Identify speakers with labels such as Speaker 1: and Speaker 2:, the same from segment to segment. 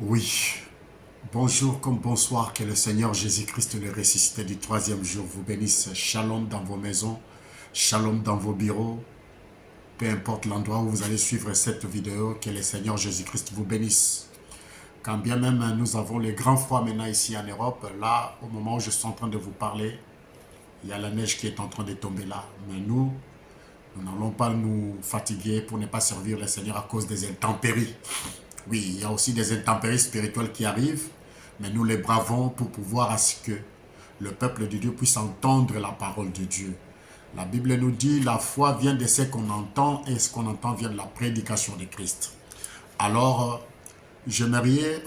Speaker 1: Oui, bonjour comme bonsoir, que le Seigneur Jésus-Christ, le ressuscité du troisième jour, vous bénisse. Shalom dans vos maisons, shalom dans vos bureaux, peu importe l'endroit où vous allez suivre cette vidéo, que le Seigneur Jésus-Christ vous bénisse. Quand bien même nous avons les grands froids maintenant ici en Europe, là, au moment où je suis en train de vous parler, il y a la neige qui est en train de tomber là. Mais nous n'allons pas nous fatiguer pour ne pas servir le Seigneur à cause des intempéries. Oui, il y a aussi des intempéries spirituelles qui arrivent, mais nous les bravons pour pouvoir à ce que le peuple de Dieu puisse entendre la parole de Dieu. La Bible nous dit, la foi vient de ce qu'on entend, et ce qu'on entend vient de la prédication de Christ. Alors, j'aimerais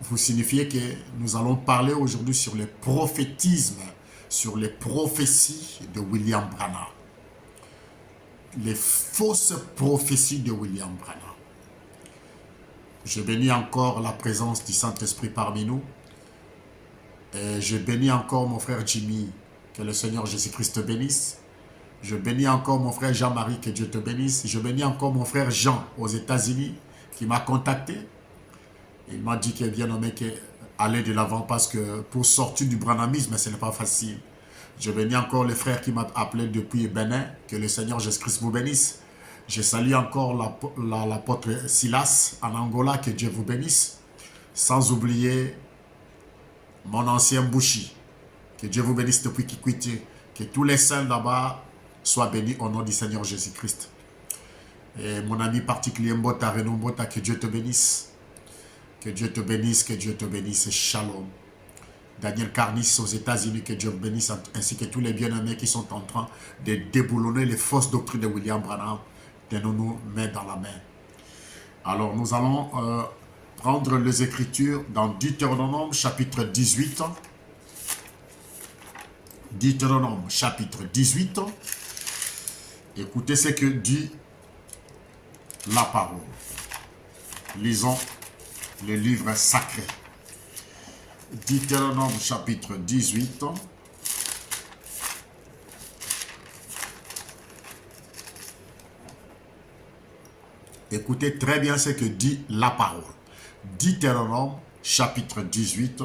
Speaker 1: vous signifier que nous allons parler aujourd'hui sur le prophétisme, sur les prophéties de William Branham. Les fausses prophéties de William Branham. Je bénis encore la présence du Saint-Esprit parmi nous. Et je bénis encore mon frère Jimmy, que le Seigneur Jésus-Christ te bénisse. Je bénis encore mon frère Jean-Marie, que Dieu te bénisse. Je bénis encore mon frère Jean aux États-Unis, qui m'a contacté. Il m'a dit qu'il est bien nommé qu'aller de l'avant parce que pour sortir du branhamisme, ce n'est pas facile. Je bénis encore le frère qui m'a appelé depuis Bénin, que le Seigneur Jésus-Christ vous bénisse. Je salue encore l'apôtre Silas en Angola, que Dieu vous bénisse. Sans oublier mon ancien Bouchi, que Dieu vous bénisse depuis Kikwiti. Que tous les saints là-bas soient bénis au nom du Seigneur Jésus-Christ. Et mon ami particulier Mbota, Renaud Mbota, que Dieu te bénisse. Que Dieu te bénisse, que Dieu te bénisse. Shalom. Daniel Carnis aux États-Unis, que Dieu bénisse, ainsi que tous les bien-aimés qui sont en train de déboulonner les fausses doctrines de William Branham. Tenons-nous main dans la main. Alors, nous allons prendre les Écritures dans Deutéronome chapitre 18. Deutéronome chapitre 18. Écoutez ce que dit la parole. Lisons le livre sacré. Deutéronome chapitre 18. Écoutez très bien ce que dit la parole. Deutéronome chapitre 18.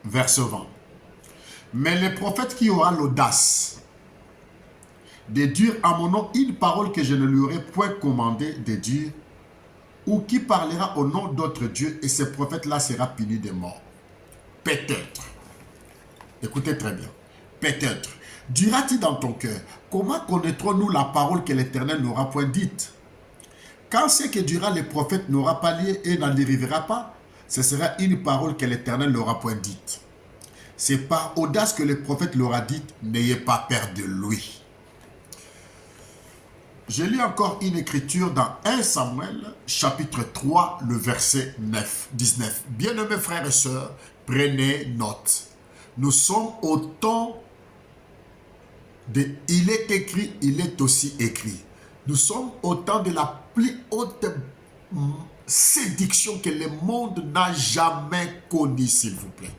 Speaker 1: Verset 20. Mais le prophète qui aura l'audace de dire à mon nom une parole que je ne lui aurais point commandé de dire, ou qui parlera au nom d'autres dieux, et ce prophète-là sera puni de mort. Peut-être. Écoutez très bien. Peut-être. Diras-tu dans ton cœur, comment connaîtrons-nous la parole que l'Éternel n'aura point dite? Quand ce que dira le prophète n'aura pas lieu et n'en arrivera pas, ce sera une parole que l'Éternel n'aura point dite. C'est par audace que le prophète l'aura dite, n'ayez pas peur de lui. Je lis encore une écriture dans 1 Samuel, chapitre 3, le verset 19. Bien-aimés frères et sœurs, prenez note. Nous sommes au temps de « il est écrit, il est aussi écrit ». Nous sommes au temps de la plus haute séduction que le monde n'a jamais connue, s'il vous plaît.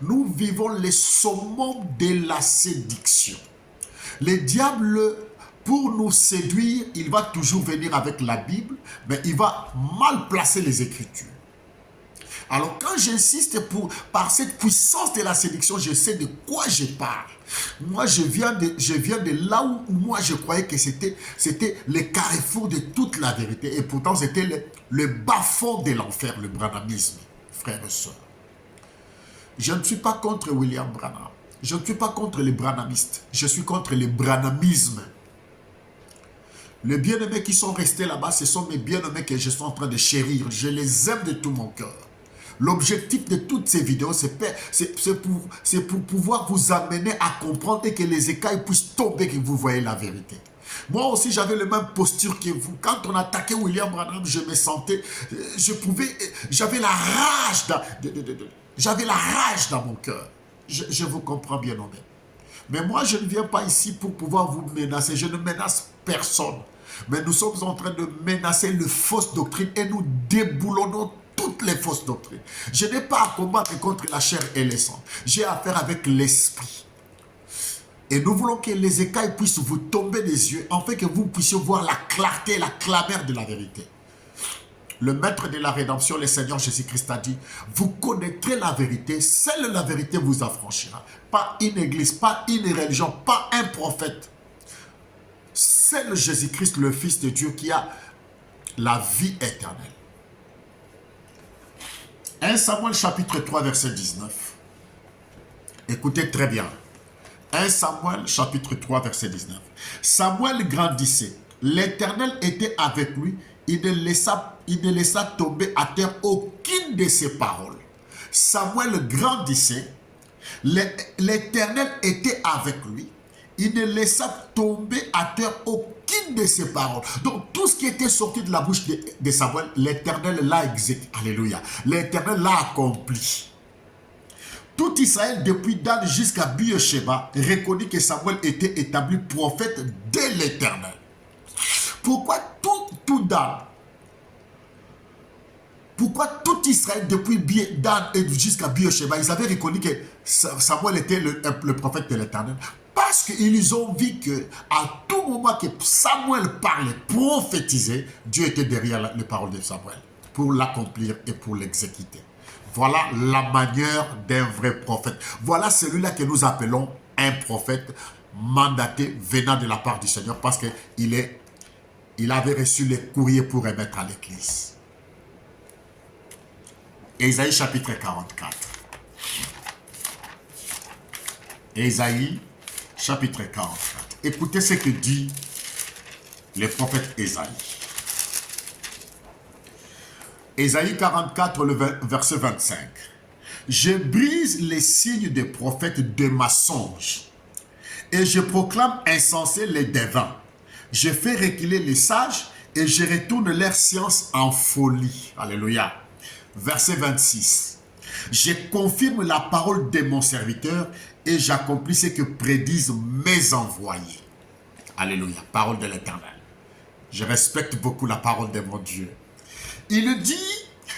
Speaker 1: Nous vivons le summum de la séduction. Le diable, pour nous séduire, il va toujours venir avec la Bible, mais il va mal placer les Écritures. Alors quand j'insiste par cette puissance de la séduction, je sais de quoi je parle. Moi, je viens de là où moi je croyais que c'était le carrefour de toute la vérité. Et pourtant, c'était le bas-fond de l'enfer, le branhamisme, frères et sœurs. Je ne suis pas contre William Branham. Je ne suis pas contre les branhamistes. Je suis contre le branhamisme. Les bien-aimés qui sont restés là-bas, ce sont mes bien-aimés que je suis en train de chérir. Je les aime de tout mon cœur. L'objectif de toutes ces vidéos, c'est pour pouvoir vous amener à comprendre et que les écailles puissent tomber et que vous voyez la vérité. Moi aussi, j'avais la même posture que vous. Quand on attaquait William Branham, je me sentais, j'avais la rage, j'avais la rage dans mon cœur. Je vous comprends bien, non? Mais moi, je ne viens pas ici pour pouvoir vous menacer. Je ne menace personne. Mais nous sommes en train de menacer les fausses doctrines et nous déboulonnons toutes les fausses doctrines. Je n'ai pas à combattre contre la chair et le sang. J'ai affaire avec l'esprit. Et nous voulons que les écailles puissent vous tomber des yeux, afin que vous puissiez voir la clarté, la clameur de la vérité. Le maître de la rédemption, le Seigneur Jésus-Christ a dit, vous connaîtrez la vérité, seule la vérité vous affranchira. Pas une église, pas une religion, pas un prophète. C'est le Jésus-Christ, le Fils de Dieu, qui a la vie éternelle. 1 Samuel chapitre 3 verset 19. Écoutez très bien. 1 Samuel chapitre 3 verset 19. Samuel grandissait. L'Éternel était avec lui. Il ne laissa tomber à terre aucune de ses paroles. Samuel grandissait. L'Éternel était avec lui. Il ne laissa tomber à terre aucune de ses paroles. Donc tout ce qui était sorti de la bouche de Samuel, l'Éternel l'a exécuté. Alléluia. L'Éternel l'a accompli. Tout Israël, depuis Dan jusqu'à Beersheba, reconnaît que Samuel était établi prophète de l'Éternel. Pourquoi tout Dan? Pourquoi tout Israël, depuis Dan jusqu'à Beersheba, ils avaient reconnu que Samuel était le prophète de l'Éternel? Parce qu'ils ont vu qu'à tout moment que Samuel parlait, prophétisait, Dieu était derrière les paroles de Samuel pour l'accomplir et pour l'exécuter. Voilà la manière d'un vrai prophète. Voilà celui-là que nous appelons un prophète mandaté venant de la part du Seigneur parce qu'il avait reçu les courriers pour remettre à l'église. Ésaïe chapitre 44. Ésaïe chapitre 44. Écoutez ce que dit le prophète Ésaïe. Ésaïe 44, le verset 25. Je brise les signes des prophètes de ma songe et je proclame insensés les devins. Je fais reculer les sages et je retourne leur science en folie. Alléluia. Verset 26. Je confirme la parole de mon serviteur et j'accomplis ce que prédisent mes envoyés. Alléluia. Parole de l'Éternel. Je respecte beaucoup la parole de mon Dieu. Il dit,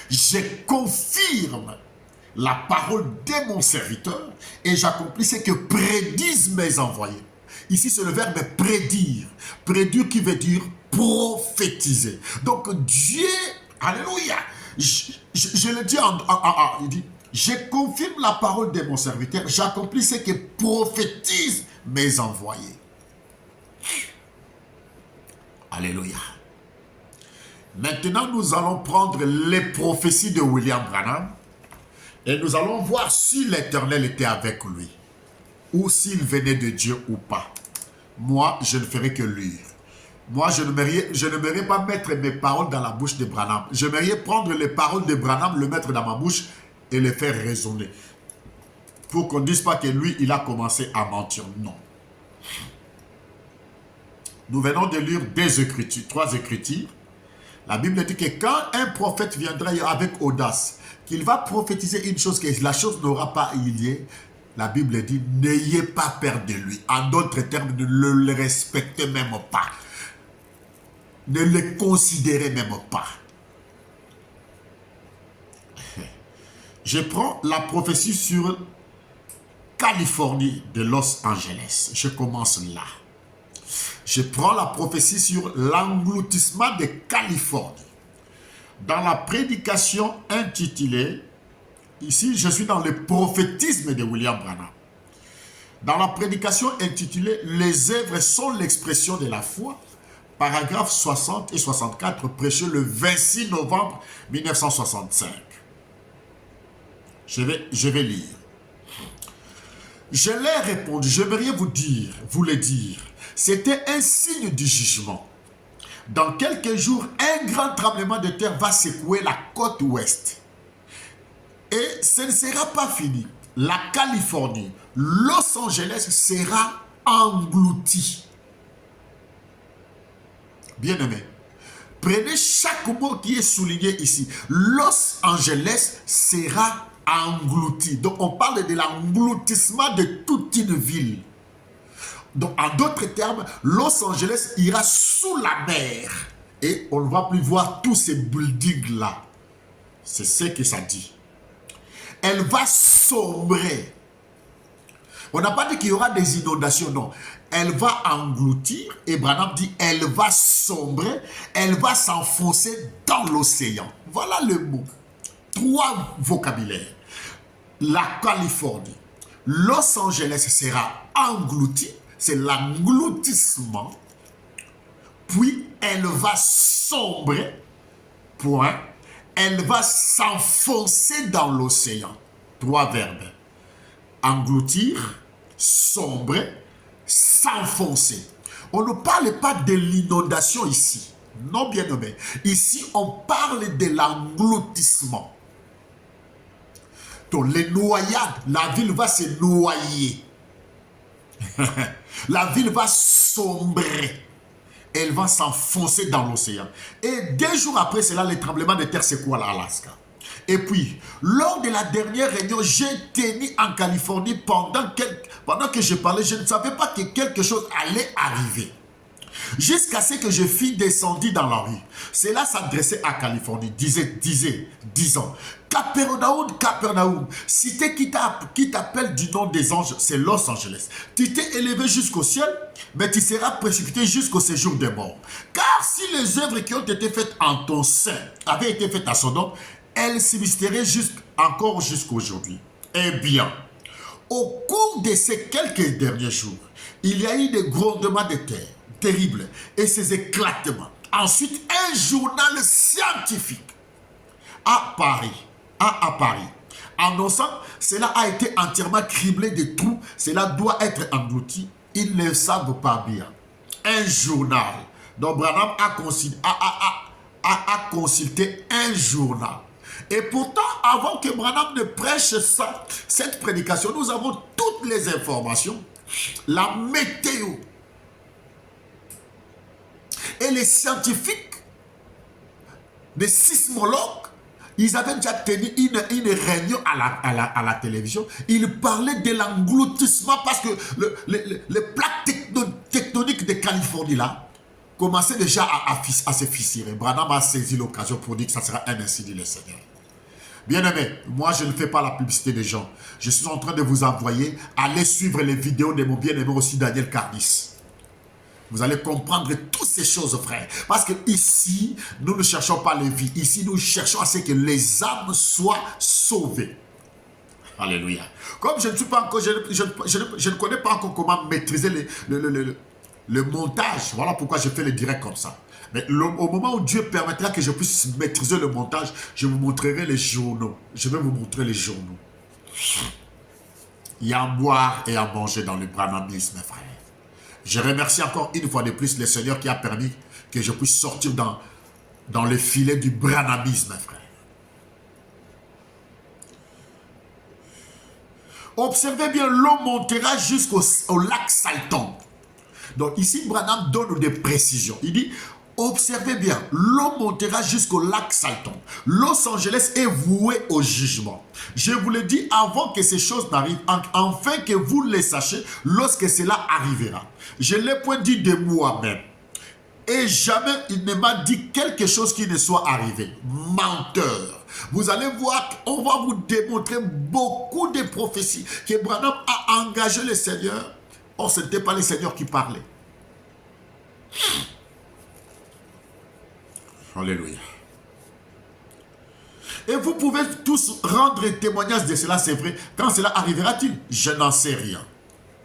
Speaker 1: je confirme la parole de mon serviteur et j'accomplis ce que prédisent mes envoyés. Ici, c'est le verbe prédire. Prédire qui veut dire prophétiser. Donc, Dieu, alléluia, je le dis, il dit, je confirme la parole de mon serviteur, j'accomplis ce que prophétisent mes envoyés. Alléluia. Maintenant, nous allons prendre les prophéties de William Branham et nous allons voir si l'Éternel était avec lui ou s'il venait de Dieu ou pas. Moi, je ne ferai que lire. Moi, je n'aimerais pas mettre mes paroles dans la bouche de Branham. J'aimerais prendre les paroles de Branham, le mettre dans ma bouche et les faire résonner. Pour qu'on ne dise pas que lui, il a commencé à mentir. Non. Nous venons de lire trois écritures. La Bible dit que quand un prophète viendra avec audace, qu'il va prophétiser une chose, que la chose n'aura pas lieu, la Bible dit, n'ayez pas peur de lui. En d'autres termes, ne le respectez même pas. Ne le considérez même pas. Je prends la prophétie sur Californie de Los Angeles. Je commence là. Je prends la prophétie sur l'engloutissement de Californie. Dans la prédication intitulée, ici je suis dans le prophétisme de William Branham. Dans la prédication intitulée « Les œuvres sont l'expression de la foi », paragraphes 60 et 64, prêché le 26 novembre 1965. Je vais lire. Je leur ai répondu, j'aimerais vous le dire, c'était un signe du jugement. Dans quelques jours, un grand tremblement de terre va secouer la côte ouest. Et ce ne sera pas fini. La Californie, Los Angeles sera engloutie. Bien-aimé, prenez chaque mot qui est souligné ici. Los Angeles sera englouti. Donc on parle de l'engloutissement de toute une ville. Donc en d'autres termes, Los Angeles ira sous la mer. Et on ne va plus voir tous ces buildings-là. C'est ce que ça dit. Elle va sombrer. On n'a pas dit qu'il y aura des inondations, non. Elle va engloutir, et Branham dit, elle va sombrer, elle va s'enfoncer dans l'océan. Voilà le mot. 3 vocabulaires. La Californie, Los Angeles sera englouti, c'est l'engloutissement, puis elle va sombrer, point, elle va s'enfoncer dans l'océan. 3 verbes. Engloutir, sombrer, s'enfoncer. On ne parle pas de l'inondation ici. Non, bien nommé. Ici, on parle de l'engloutissement. Donc, les noyades, la ville va se noyer. La ville va sombrer. Elle va s'enfoncer dans l'océan. Et 2 jours après cela, les tremblements de terre secouent l'Alaska. Et puis, lors de la dernière réunion, j'ai tenu en Californie pendant que je parlais, je ne savais pas que quelque chose allait arriver. Jusqu'à ce que je fus descendu dans la rue. Cela s'adressait à Californie. Disons, Capernaum, Capernaum, cité qui t'appelle du nom des anges, c'est Los Angeles. Tu t'es élevé jusqu'au ciel, mais tu seras précipité jusqu'au séjour des morts. Car si les œuvres qui ont été faites en ton sein avaient été faites à Sodome, elles subsisteraient encore jusqu'à aujourd'hui. Eh bien, au cours de ces quelques derniers jours, il y a eu des grondements de terre terribles et ces éclatements. Ensuite, un journal scientifique à Paris, annonçant cela a été entièrement criblé de trous, cela doit être englouti. Ils ne savent pas bien. Un journal. Donc Branham a consulté un journal. Et pourtant, avant que Branham ne prêche cette prédication, nous avons toutes les informations, la météo. Et les scientifiques, les sismologues, ils avaient déjà tenu une réunion à la télévision. Ils parlaient de l'engloutissement parce que les plaques tectoniques de Californie là commençaient déjà à se fissurer. Branham a saisi l'occasion pour dire que ça sera un ainsi dit le Seigneur. Bien-aimé, moi je ne fais pas la publicité des gens. Je suis en train de vous envoyer, allez suivre les vidéos de mon bien-aimé aussi Daniel Cardis. Vous allez comprendre toutes ces choses, frère. Parce que ici, nous ne cherchons pas les vies. Ici, nous cherchons à ce que les âmes soient sauvées. Alléluia. Comme je ne suis pas encore, je ne connais pas encore comment maîtriser le montage. Voilà pourquoi je fais les directs comme ça. Mais au moment où Dieu permettra que je puisse maîtriser le montage, je vous montrerai les journaux. Je vais vous montrer les journaux. Il y a à boire et à manger dans le branhamisme, frère. Je remercie encore une fois de plus le Seigneur qui a permis que je puisse sortir dans le filet du branhamisme, frère. Observez bien, l'eau montera jusqu'au lac Salton. Donc ici, Branham donne des précisions. Il dit, observez bien, l'eau montera jusqu'au lac Salton. Los Angeles est voué au jugement. Je vous le dis avant que ces choses n'arrivent, afin que vous les sachiez lorsque cela arrivera. Je l'ai point dit de moi-même. Et jamais il ne m'a dit quelque chose qui ne soit arrivé. Menteur. Vous allez voir, on va vous démontrer beaucoup de prophéties que Branham a engagé le Seigneur. Or, ce n'était pas le Seigneur qui parlait. Alléluia. Et vous pouvez tous rendre témoignage de cela, c'est vrai. Quand cela arrivera-t-il? Je n'en sais rien.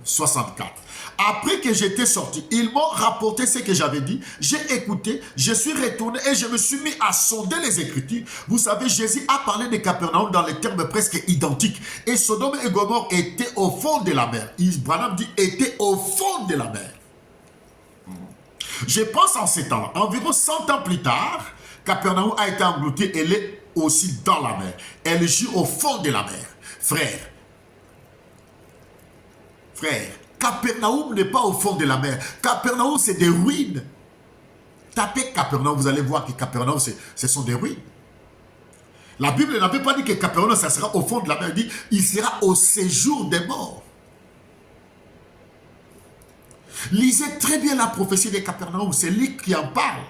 Speaker 1: 64. Après que j'étais sorti, ils m'ont rapporté ce que j'avais dit. J'ai écouté, je suis retourné et je me suis mis à sonder les Écritures. Vous savez, Jésus a parlé de Capernaum dans les termes presque identiques. Et Sodome et Gomorrhe étaient au fond de la mer. Branham dit étaient au fond de la mer. Je pense en ces temps-là, environ 100 ans plus tard, Capernaum a été englouti, elle est aussi dans la mer. Elle joue au fond de la mer. Frère, Capernaum n'est pas au fond de la mer. Capernaum, c'est des ruines. Tapez Capernaum, vous allez voir que Capernaum, ce sont des ruines. La Bible n'avait pas dit que Capernaum, ça sera au fond de la mer. Elle dit, il sera au séjour des morts. Lisez très bien la prophétie de Capernaum. C'est Luc qui en parle.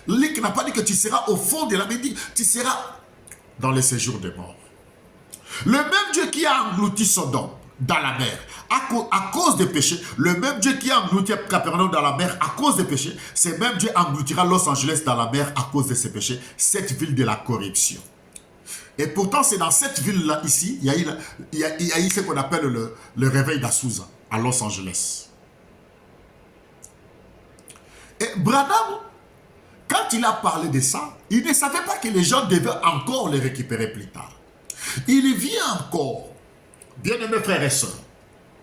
Speaker 1: Luc n'a pas dit que tu seras au fond de la mer. Il dit, tu seras dans le séjour des morts. Le même Dieu qui a englouti Sodome, dans la mer. À cause des péchés, le même Dieu qui a englouti Capernaum dans la mer à cause des péchés, ce même Dieu engloutira Los Angeles dans la mer à cause de ses péchés, cette ville de la corruption. Et pourtant, c'est dans cette ville-là, ici, il y a eu ce qu'on appelle le réveil d'Azusa, à Los Angeles. Et Branham, quand il a parlé de ça, il ne savait pas que les gens devaient encore les récupérer plus tard. Il vient encore, bien-aimés frères et sœurs,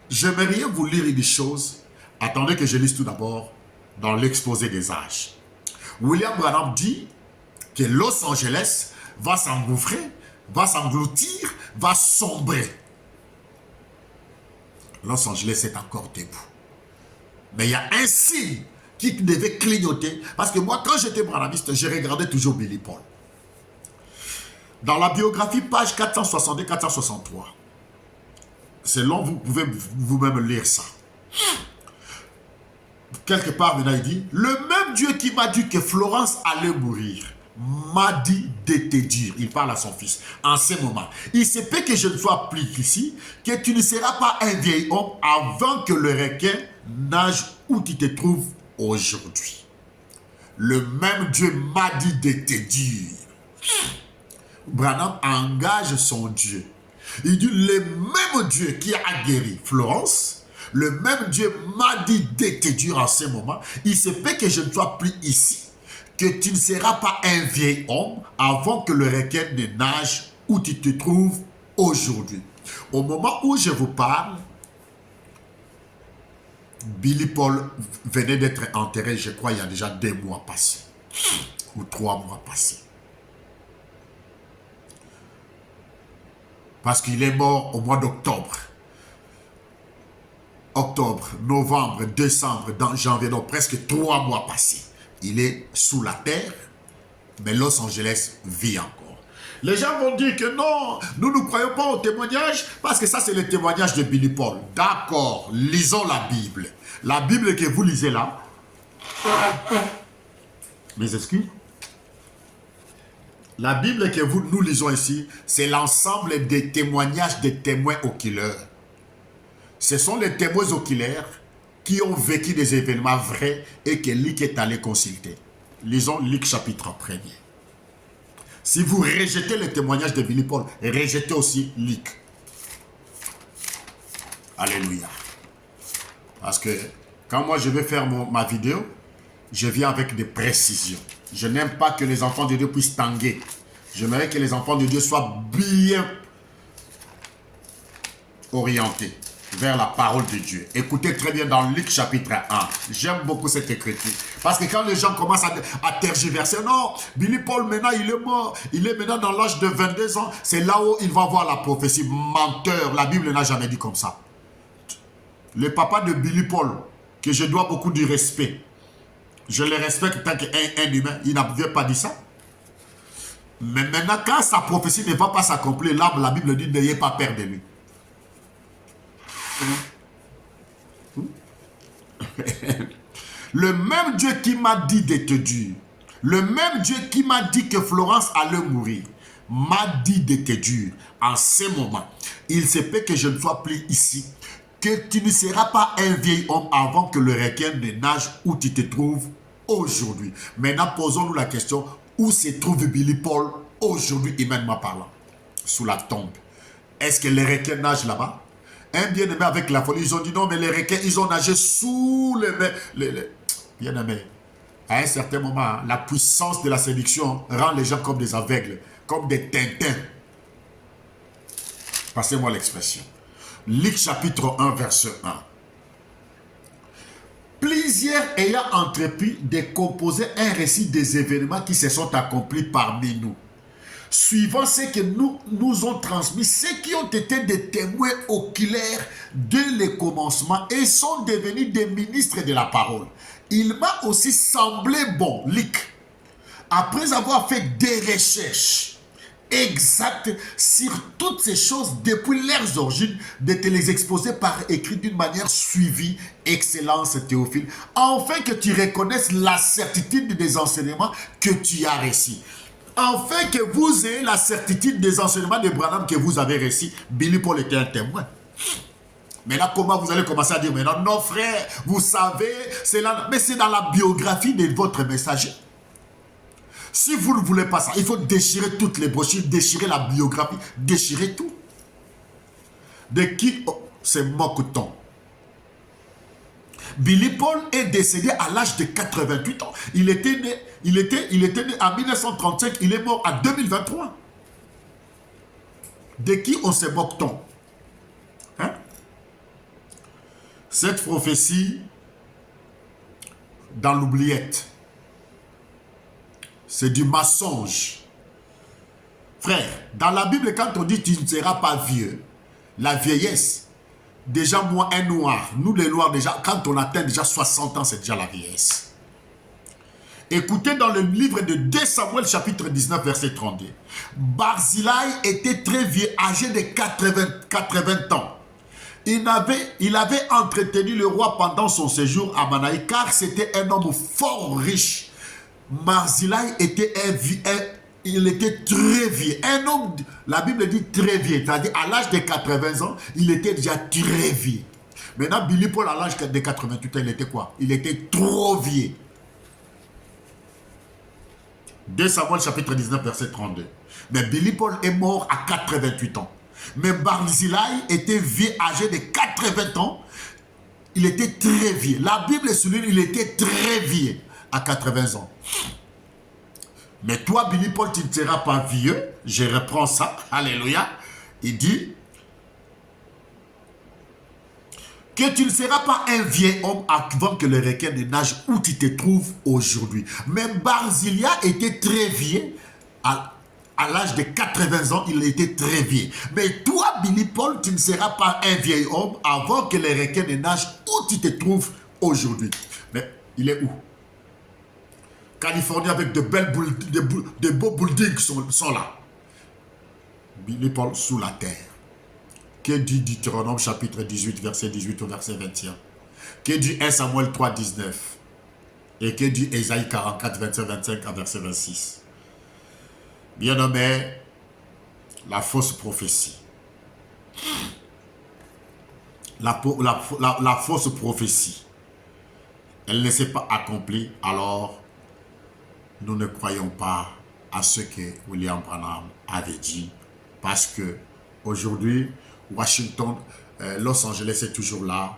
Speaker 1: j'aimerais vous lire une chose. Attendez que je lise tout d'abord dans l'exposé des âges. William Branham dit que Los Angeles va s'engouffrer, va s'engloutir, va sombrer. Los Angeles est encore debout. Mais il y a un signe qui devait clignoter. Parce que moi, quand j'étais branhamiste, je regardais toujours Billy Paul. Dans la biographie, page 462-463, c'est long, vous pouvez vous-même lire ça. Quelque part, maintenant, il dit, le même Dieu qui m'a dit que Florence allait mourir, m'a dit de te dire, il parle à son fils, en ce moment, il se peut que je ne sois plus ici, que tu ne seras pas un vieil homme avant que le requin nage où tu te trouves aujourd'hui. Le même Dieu m'a dit de te dire. Branham engage son Dieu. Il dit, le même Dieu qui a guéri Florence, le même Dieu m'a dit de te dire en ce moment, il se peut que je ne sois plus ici, que tu ne seras pas un vieil homme avant que le requin ne nage où tu te trouves aujourd'hui. Au moment où je vous parle, Billy Paul venait d'être enterré, je crois, il y a déjà 2 mois passés, ou 3 mois passés. Parce qu'il est mort au mois d'octobre. Octobre, novembre, décembre, janvier, donc presque 3 mois passés. Il est sous la terre, mais Los Angeles vit encore. Les gens vont dire que non, nous ne croyons pas au témoignage, parce que ça c'est le témoignage de Billy Paul. D'accord, lisons la Bible. La Bible que vous lisez là, mes excuses. La Bible que nous lisons ici, c'est l'ensemble des témoignages des témoins oculaires. Ce sont les témoins oculaires qui ont vécu des événements vrais et que Luc est allé consulter. Lisons Luc chapitre 1er. Si vous rejetez le témoignage de Billy Paul, rejetez aussi Luc. Alléluia. Parce que quand moi je vais faire ma vidéo, je viens avec des précisions. Je n'aime pas que les enfants de Dieu puissent tanguer. J'aimerais que les enfants de Dieu soient bien orientés vers la parole de Dieu. Écoutez très bien dans Luc chapitre 1. J'aime beaucoup cette écriture. Parce que quand les gens commencent à tergiverser, non, Billy Paul maintenant il est mort. Il est maintenant dans l'âge de 22 ans. C'est là où il va voir la prophétie. Menteur, la Bible n'a jamais dit comme ça. Le papa de Billy Paul, que je dois beaucoup de respect, je le respecte tant qu'un humain, il n'avait pas dit ça. Mais maintenant, quand sa prophétie ne va pas s'accomplir, là, la Bible dit, n'ayez pas peur de lui. Le même Dieu qui m'a dit de te dire, le même Dieu qui m'a dit que Florence allait mourir, m'a dit de te dire, en ce moment, il se peut que je ne sois plus ici, que tu ne seras pas un vieil homme avant que le requin ne nage où tu te trouves aujourd'hui. Maintenant, posons-nous la question, où se trouve Billy Paul aujourd'hui, humainement parlant? Sous la tombe. Est-ce que les requins nagent là-bas? Un bien-aimé avec la folie, ils ont dit non, mais les requins, ils ont nagé sous les bien-aimés. À un certain moment, la puissance de la séduction rend les gens comme des aveugles, comme des tintins. Passez-moi l'expression. Luc chapitre 1, verset 1. Plusieurs ayant entrepris de composer un récit des événements qui se sont accomplis parmi nous, suivant ce que nous ont transmis, ceux qui ont été des témoins oculaires dès le commencement et sont devenus des ministres de la parole. Il m'a aussi semblé bon, Luc, après avoir fait des recherches exactes sur toutes ces choses depuis leurs origines, de te les exposer par écrit d'une manière suivie, excellence Théophile, afin que tu reconnaisses la certitude des enseignements que tu as reçus. Afin que vous ayez la certitude des enseignements de Branham que vous avez reçus. Billy Paul était un témoin. Mais là, comment vous allez commencer à dire, mais non, non frère, vous savez, c'est là, mais c'est dans la biographie de votre messager. Si vous ne voulez pas ça, il faut déchirer toutes les brochures, déchirer la biographie, déchirer tout. De qui se moque-t-on? Billy Paul est décédé à l'âge de 88 ans. Il était né en 1935, il est mort en 2023. De qui on se moque-t-on? Hein? Cette prophétie, dans l'oubliette, c'est du mensonge. Frère, dans la Bible, quand on dit tu ne seras pas vieux, la vieillesse, déjà moi, un noir, nous les noirs déjà, quand on atteint déjà 60 ans, c'est déjà la vieillesse. Écoutez dans le livre de 2 Samuel chapitre 19 verset 32. Barzillai était très vieux, âgé de 80 ans. Il avait entretenu le roi pendant son séjour à Manaï, car c'était un homme fort riche. Barzillai était il était très vieux. Un homme, la Bible dit très vieux, c'est-à-dire à l'âge de 80 ans, il était déjà très vieux. Maintenant, Billy Paul, à l'âge de 88 ans, il était quoi? Il était trop vieux. 2 Samuel chapitre 19 verset 32. Mais Billy Paul est mort à 88 ans. Mais Barzillai était vieux, âgé de 80 ans. Il était très vieux. La Bible souligne qu'il était très vieux à 80 ans. Mais toi, Billy Paul, tu ne seras pas vieux. Je reprends ça. Alléluia. Il dit que tu ne seras pas un vieil homme avant que le requin ne nage où tu te trouves aujourd'hui. Mais Barzillai était très vieux. À l'âge de 80 ans, il était très vieux. Mais toi, Billy Paul, tu ne seras pas un vieil homme avant que le requin ne nage où tu te trouves aujourd'hui. Mais il est où? Californie avec de beaux buildings sont là. Billy Paul sous la terre. Que dit Deutéronome chapitre 18, verset 18 au verset 21? Que dit 1 Samuel 3, 19? Et que dit Ésaïe 44, 27, 25 à verset 26? Bien nommé, la fausse prophétie. La fausse prophétie. Elle ne s'est pas accomplie, alors nous ne croyons pas à ce que William Branham avait dit, parce que aujourd'hui, Washington, Los Angeles est toujours là.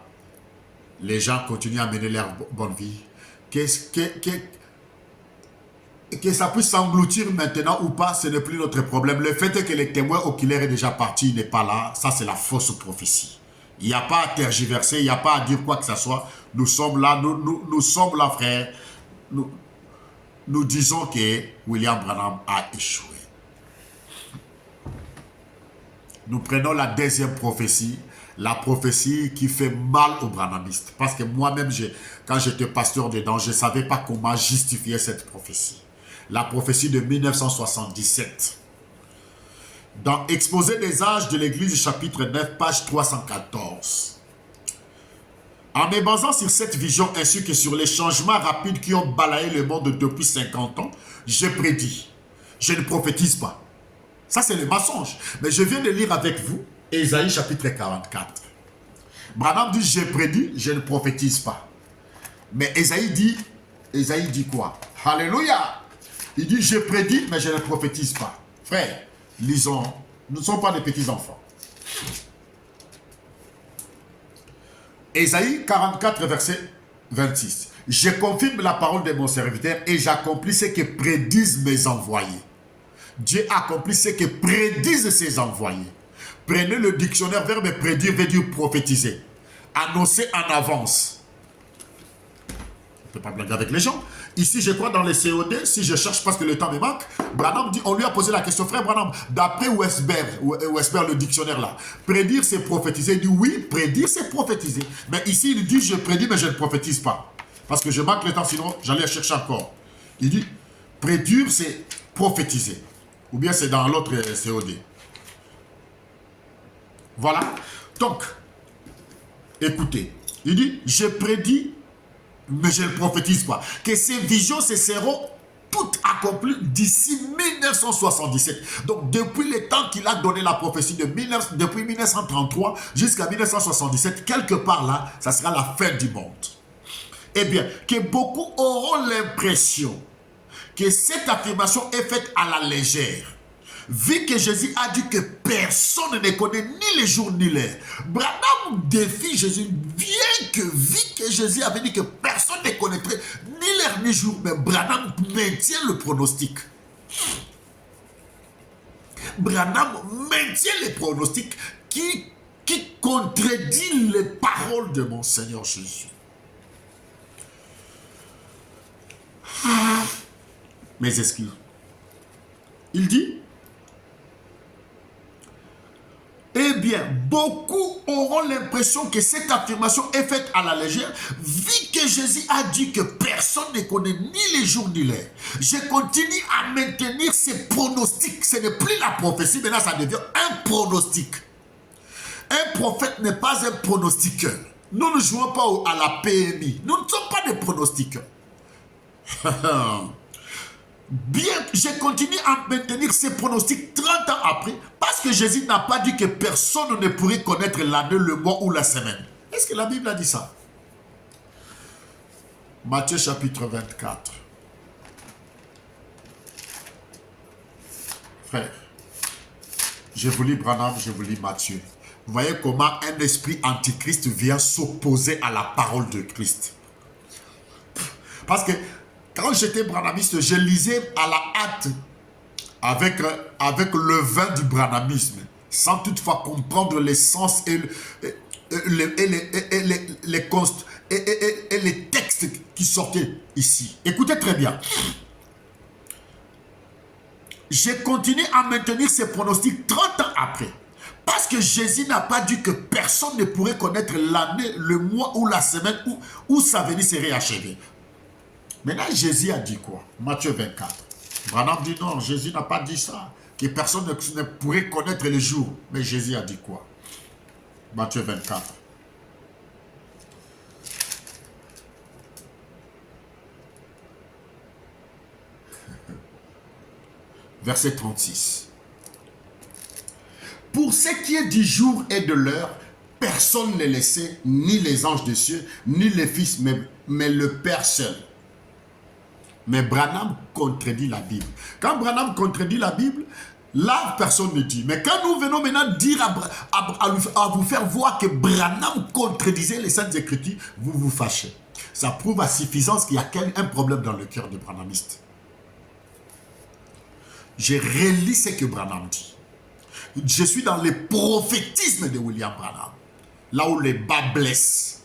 Speaker 1: Les gens continuent à mener leur bonne vie. Que ça puisse s'engloutir maintenant ou pas, ce n'est plus notre problème. Le fait est que les témoins oculaires est déjà parti, il n'est pas là. Ça, c'est la fausse prophétie. Il n'y a pas à tergiverser, il n'y a pas à dire quoi que ce soit. Nous sommes là, nous sommes là, frère. Nous disons que William Branham a échoué. Nous prenons la deuxième prophétie, la prophétie qui fait mal aux branhamistes. Parce que moi-même, quand j'étais pasteur dedans, je ne savais pas comment justifier cette prophétie. La prophétie de 1977. Dans Exposé des âges de l'Église, chapitre 9, page 314. En me basant sur cette vision ainsi que sur les changements rapides qui ont balayé le monde depuis 50 ans, je prédis. Je ne prophétise pas. Ça, c'est le mensonge. Mais je viens de lire avec vous Ésaïe chapitre 44. Branham dit, je prédis, je ne prophétise pas. Mais Ésaïe dit quoi? Alléluia! Il dit, je prédis, mais je ne prophétise pas. Frère, lisons, nous ne sommes pas des petits enfants. Ésaïe 44, verset 26. Je confirme la parole de mon serviteur et j'accomplis ce que prédisent mes envoyés. Dieu accomplit ce que prédisent ses envoyés. Prenez le dictionnaire, verbe prédire veut dire prophétiser. Annoncer en avance. On ne peut pas blaguer avec les gens. Ici, je crois dans les COD, si je cherche parce que le temps me manque, Branham dit, on lui a posé la question, frère Branham, d'après Westberg, le dictionnaire là, prédire c'est prophétiser. Il dit oui, prédire c'est prophétiser. Mais ici, il dit, je prédis mais je ne prophétise pas. Parce que je manque le temps, sinon j'allais chercher encore. Il dit, prédire c'est prophétiser. Ou bien c'est dans l'autre COD. Voilà. Donc, écoutez, il dit, je prédis mais je ne prophétise pas. Que ces visions se seront toutes accomplies accompli d'ici 1977. Donc, depuis le temps qu'il a donné la prophétie, depuis 1933 jusqu'à 1977, quelque part là, ça sera la fin du monde. Eh bien, que beaucoup auront l'impression que cette affirmation est faite à la légère. Vu que Jésus a dit que personne ne connaît ni les jours ni l'heure, Branham défie Jésus, bien que vu que Jésus avait dit que personne ne connaîtrait ni l'heure ni jour, mais Branham maintient le pronostic. Branham maintient le pronostic qui contredit les paroles de mon Seigneur Jésus. Mes excuses. Il dit, eh bien, beaucoup auront l'impression que cette affirmation est faite à la légère, vu que Jésus a dit que personne ne connaît ni les jours ni l'heure. Je continue à maintenir ces pronostics. Ce n'est plus la prophétie, mais là, ça devient un pronostic. Un prophète n'est pas un pronostiqueur. Nous ne jouons pas à la PMI. Nous ne sommes pas des pronostiqueurs. Bien, je continue à maintenir ces pronostics 30 ans après, parce que Jésus n'a pas dit que personne ne pourrait connaître l'année, le mois ou la semaine. Est-ce que la Bible a dit ça? Matthieu chapitre 24. Frère, je vous lis Branham, je vous lis Matthieu. Vous voyez comment un esprit antichrist vient s'opposer à la parole de Christ. Parce que quand j'étais branhamiste, je lisais à la hâte avec le vin du branhamisme, sans toutefois comprendre l'essence et les textes qui sortaient ici. Écoutez très bien. J'ai continué à maintenir ces pronostics 30 ans après. Parce que Jésus n'a pas dit que personne ne pourrait connaître l'année, le mois ou la semaine où sa venue serait achevée. Maintenant, Jésus a dit quoi? Matthieu 24. Branham dit non, Jésus n'a pas dit ça. Que personne ne pourrait connaître les jours. Mais Jésus a dit quoi? Matthieu 24. Verset 36. Pour ce qui est du jour et de l'heure, personne ne le sait, ni les anges des cieux, ni les fils, mais le Père seul. Mais Branham contredit la Bible. Quand Branham contredit la Bible, là, personne ne dit. Mais quand nous venons maintenant dire à vous faire voir que Branham contredisait les Saintes Écritures, vous vous fâchez. Ça prouve à suffisance qu'il y a un problème dans le cœur des branhamistes. Je relis ce que Branham dit. Je suis dans le prophétisme de William Branham. Là où les bas blessent.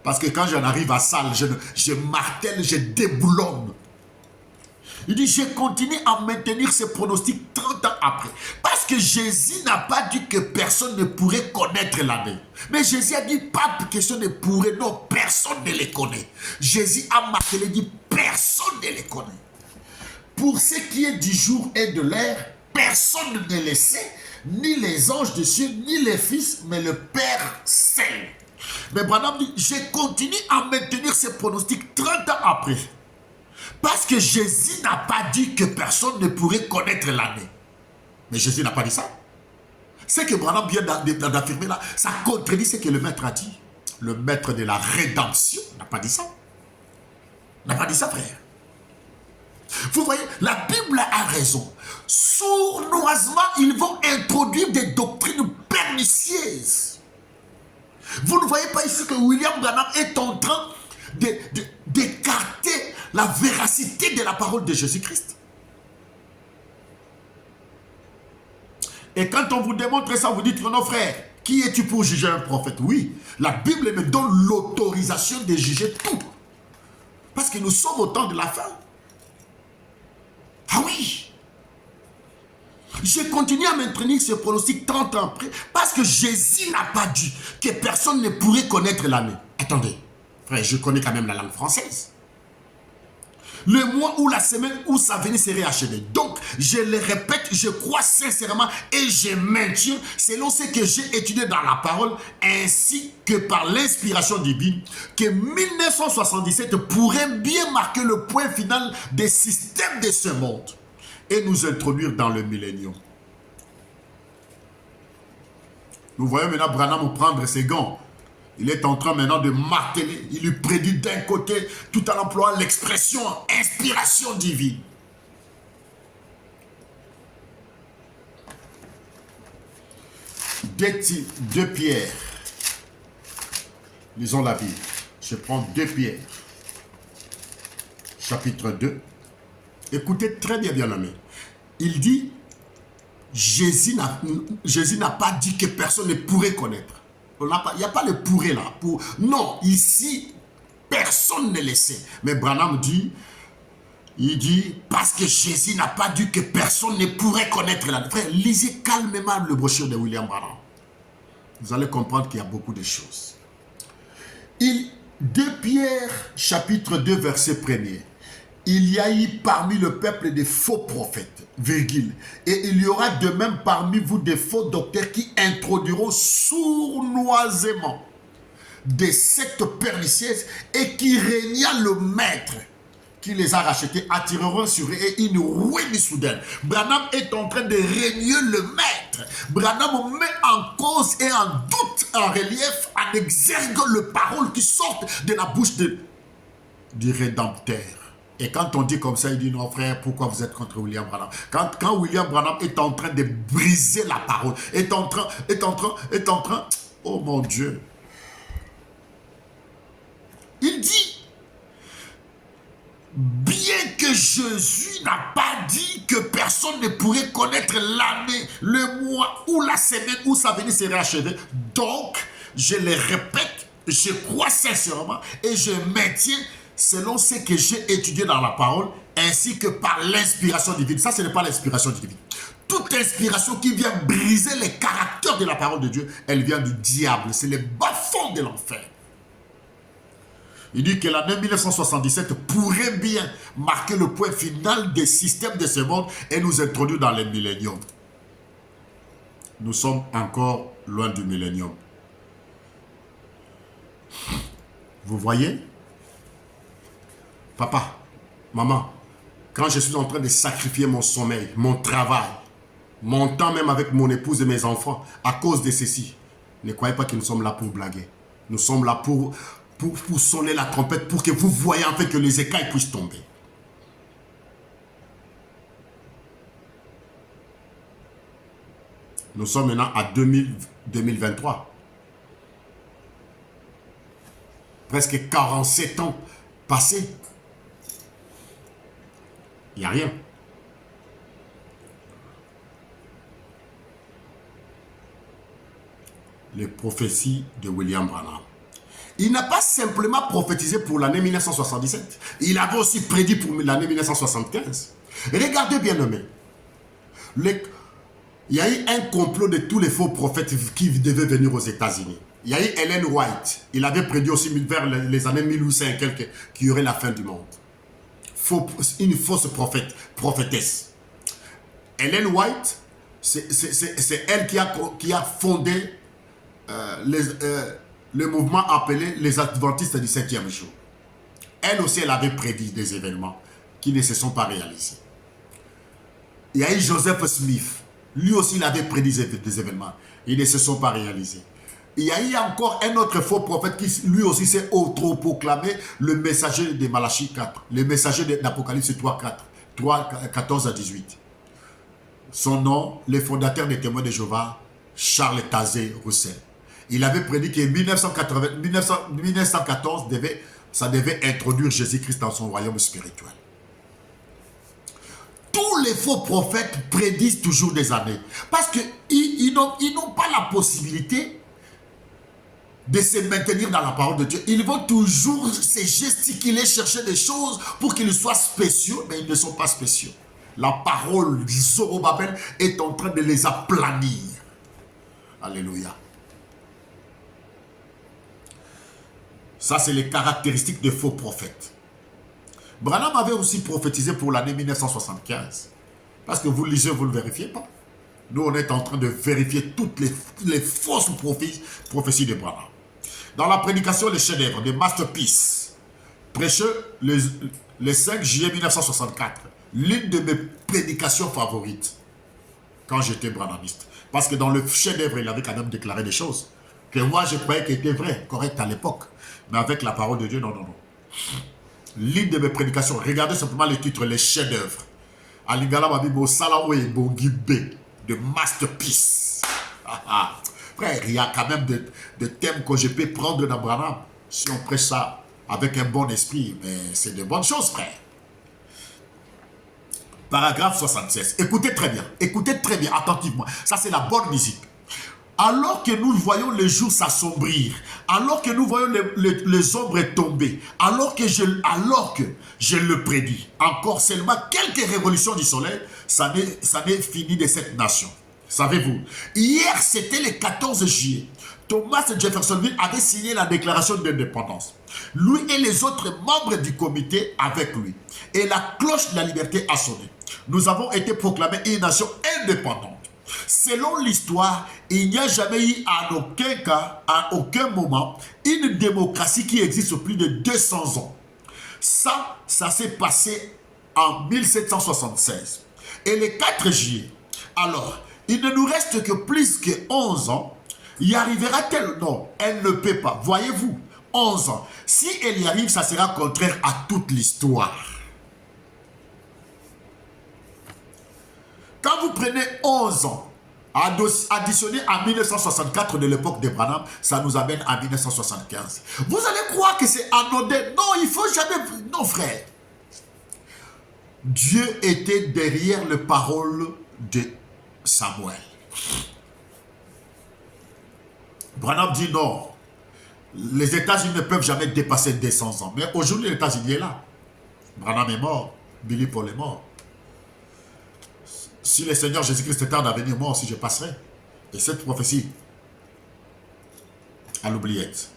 Speaker 1: Parce que quand j'en arrive à salle, je martèle, je déboulonne. Il dit, je continue à maintenir ces pronostics 30 ans après. Parce que Jésus n'a pas dit que personne ne pourrait connaître l'année. Mais Jésus a dit, pas question ne pourrait, non, personne ne les connaît. Jésus a marqué, il dit, personne ne les connaît. Pour ce qui est du jour et de l'heure, personne ne le sait, ni les anges des cieux, ni les fils, mais le Père seul. Mais Branham dit, je continue à maintenir ces pronostics 30 ans après. Parce que Jésus n'a pas dit que personne ne pourrait connaître l'année. Mais Jésus n'a pas dit ça. Ce que Branham vient d'affirmer là, ça contredit ce que le maître a dit. Le maître de la rédemption n'a pas dit ça. N'a pas dit ça, frère. Vous voyez, la Bible a raison. Sournoisement, ils vont introduire des doctrines pernicieuses. Vous ne voyez pas ici que William Branham est en train d'écarter la véracité de la parole de Jésus-Christ. Et quand on vous démontre ça, vous dites, non frère, qui es-tu pour juger un prophète? Oui, la Bible me donne l'autorisation de juger tout. Parce que nous sommes au temps de la fin. Ah oui. Je continue à maintenir ce pronostic 30 ans après parce que Jésus n'a pas dit que personne ne pourrait connaître l'année. Attendez, frère, je connais quand même la langue française. Le mois ou la semaine où sa venue serait achevée. Donc, je le répète, je crois sincèrement et je maintiens, selon ce que j'ai étudié dans la parole, ainsi que par l'inspiration divine, que 1977 pourrait bien marquer le point final des systèmes de ce monde et nous introduire dans le millénium. Nous voyons maintenant Branham prendre ses gants. Il est en train maintenant de marteler. Il lui prédit d'un côté, tout en employant l'expression inspiration divine. Deux Pierre. Lisons la Bible. Je prends 2 Pierre. Chapitre 2. Écoutez très bien, bien-aimés. Il dit, Jésus n'a pas dit que personne ne pourrait connaître. Il n'y a pas le pourrait là. Non, ici, personne ne le sait. Mais Branham dit, il dit, parce que Jésus n'a pas dit que personne ne pourrait connaître la. Frère, lisez calmement le brochure de William Branham. Vous allez comprendre qu'il y a beaucoup de choses. 2 Pierre, chapitre 2, verset 1er. Il y a eu parmi le peuple des faux prophètes, virgule, et il y aura de même parmi vous des faux docteurs qui introduiront sournoisément des sectes pernicieuses et qui régnant le maître qui les a rachetés attireront sur eux et une ruine soudaine. Branham est en train de régner le maître. Branham met en cause et en doute, en relief, en exergue les paroles qui sortent de la bouche du Rédempteur. Et quand on dit comme ça, il dit non frère, pourquoi vous êtes contre William Branham? Quand William Branham est en train de briser la parole, est en train, oh mon Dieu. Il dit, bien que Jésus n'a pas dit que personne ne pourrait connaître l'année, le mois ou la semaine où sa venue serait achevée, donc je le répète, je crois sincèrement et je maintiens selon ce que j'ai étudié dans la parole, ainsi que par l'inspiration divine. Ça, ce n'est pas l'inspiration divine. Toute inspiration qui vient briser les caractères de la parole de Dieu, elle vient du diable. C'est le bas-fond de l'enfer. Il dit que l'année 1977 pourrait bien marquer le point final des systèmes de ce monde et nous introduire dans le millénium. Nous sommes encore loin du millénium. Vous voyez? Papa, maman, quand je suis en train de sacrifier mon sommeil, mon travail, mon temps même avec mon épouse et mes enfants, à cause de ceci, ne croyez pas que nous sommes là pour blaguer. Nous sommes là pour sonner la trompette, pour que vous voyez en fait que les écailles puissent tomber. Nous sommes maintenant à 2023. Presque 47 ans passés. Il n'y a rien. Les prophéties de William Branham. Il n'a pas simplement prophétisé pour l'année 1977. Il avait aussi prédit pour l'année 1975. Regardez bien nommé. Il y a eu un complot de tous les faux prophètes qui devaient venir aux États-Unis. Il y a eu Ellen White. Il avait prédit aussi vers les années 1800 et quelques qu'il y aurait la fin du monde. Une fausse prophétesse. Ellen White, c'est elle qui a fondé le mouvement appelé les Adventistes du 7e jour. Elle aussi, elle avait prédit des événements qui ne se sont pas réalisés. Il y a eu Joseph Smith. Lui aussi, il avait prédit des événements. Ils ne se sont pas réalisés. Il y a eu encore un autre faux prophète qui lui aussi s'est autoproclamé le messager de Malachie 4, le messager d'Apocalypse 3, 14 à 18. Son nom, le fondateur des témoins de Jéhovah, Charles Taze Russell. Il avait prédit que 1914 ça devait introduire Jésus-Christ dans son royaume spirituel. Tous les faux prophètes prédisent toujours des années. Parce qu'ils n'ont pas la possibilité de se maintenir dans la parole de Dieu. Ils vont toujours se gesticuler, chercher des choses pour qu'ils soient spéciaux, mais ils ne sont pas spéciaux. La parole du Zorobabel est en train de les aplanir. Alléluia. Ça, c'est les caractéristiques des faux prophètes. Branham avait aussi prophétisé pour l'année 1975. Parce que vous lisez, vous ne vérifiez pas. Nous, on est en train de vérifier toutes les fausses prophéties de Branham. Dans la prédication Les Chefs-d'œuvre de Masterpiece, prêché le 5 juillet 1964, l'une de mes prédications favorites quand j'étais branhamiste. Parce que dans le chef-d'œuvre, il avait quand même déclaré des choses que moi, je croyais qu'elles étaient vraies, correctes à l'époque. Mais avec la parole de Dieu, non, non, non. L'une de mes prédications, regardez simplement le titre, Les Chefs-d'œuvre. Alingala Mabibo Salawe Bongibé de Masterpiece. Frère, il y a quand même des thèmes que je peux prendre dans Branham si on prêche ça avec un bon esprit. Mais c'est de bonnes choses, frère. Paragraphe 76. Écoutez très bien, attentivement. Ça, c'est la bonne musique. Alors que nous voyons les jours s'assombrir, alors que nous voyons les ombres tomber, alors que je le prédis, encore seulement quelques révolutions du soleil, ça n'est fini de cette nation. Savez-vous, hier c'était le 14 juillet, Thomas Jeffersonville avait signé la déclaration d'indépendance. Lui et les autres membres du comité avec lui. Et la cloche de la liberté a sonné. Nous avons été proclamés une nation indépendante. Selon l'histoire, il n'y a jamais eu en aucun cas, à aucun moment, une démocratie qui existe plus de 200 ans. Ça s'est passé en 1776. Et le 4 juillet, alors, il ne nous reste que plus que 11 ans. Y arrivera-t-elle? Non, elle ne peut pas. Voyez-vous, 11 ans. Si elle y arrive, ça sera contraire à toute l'histoire. Quand vous prenez 11 ans, additionné à 1964 de l'époque de Branham, ça nous amène à 1975. Vous allez croire que c'est anodin. Non, il faut jamais... Non, frère. Dieu était derrière les paroles de Samuel. Branham dit non. Les États-Unis ne peuvent jamais dépasser 200 ans. Mais aujourd'hui, les États-Unis est là. Branham est mort. Billy Paul est mort. Si le Seigneur Jésus-Christ tarde à venir, moi aussi je passerai. Et cette prophétie, à l'oubliette.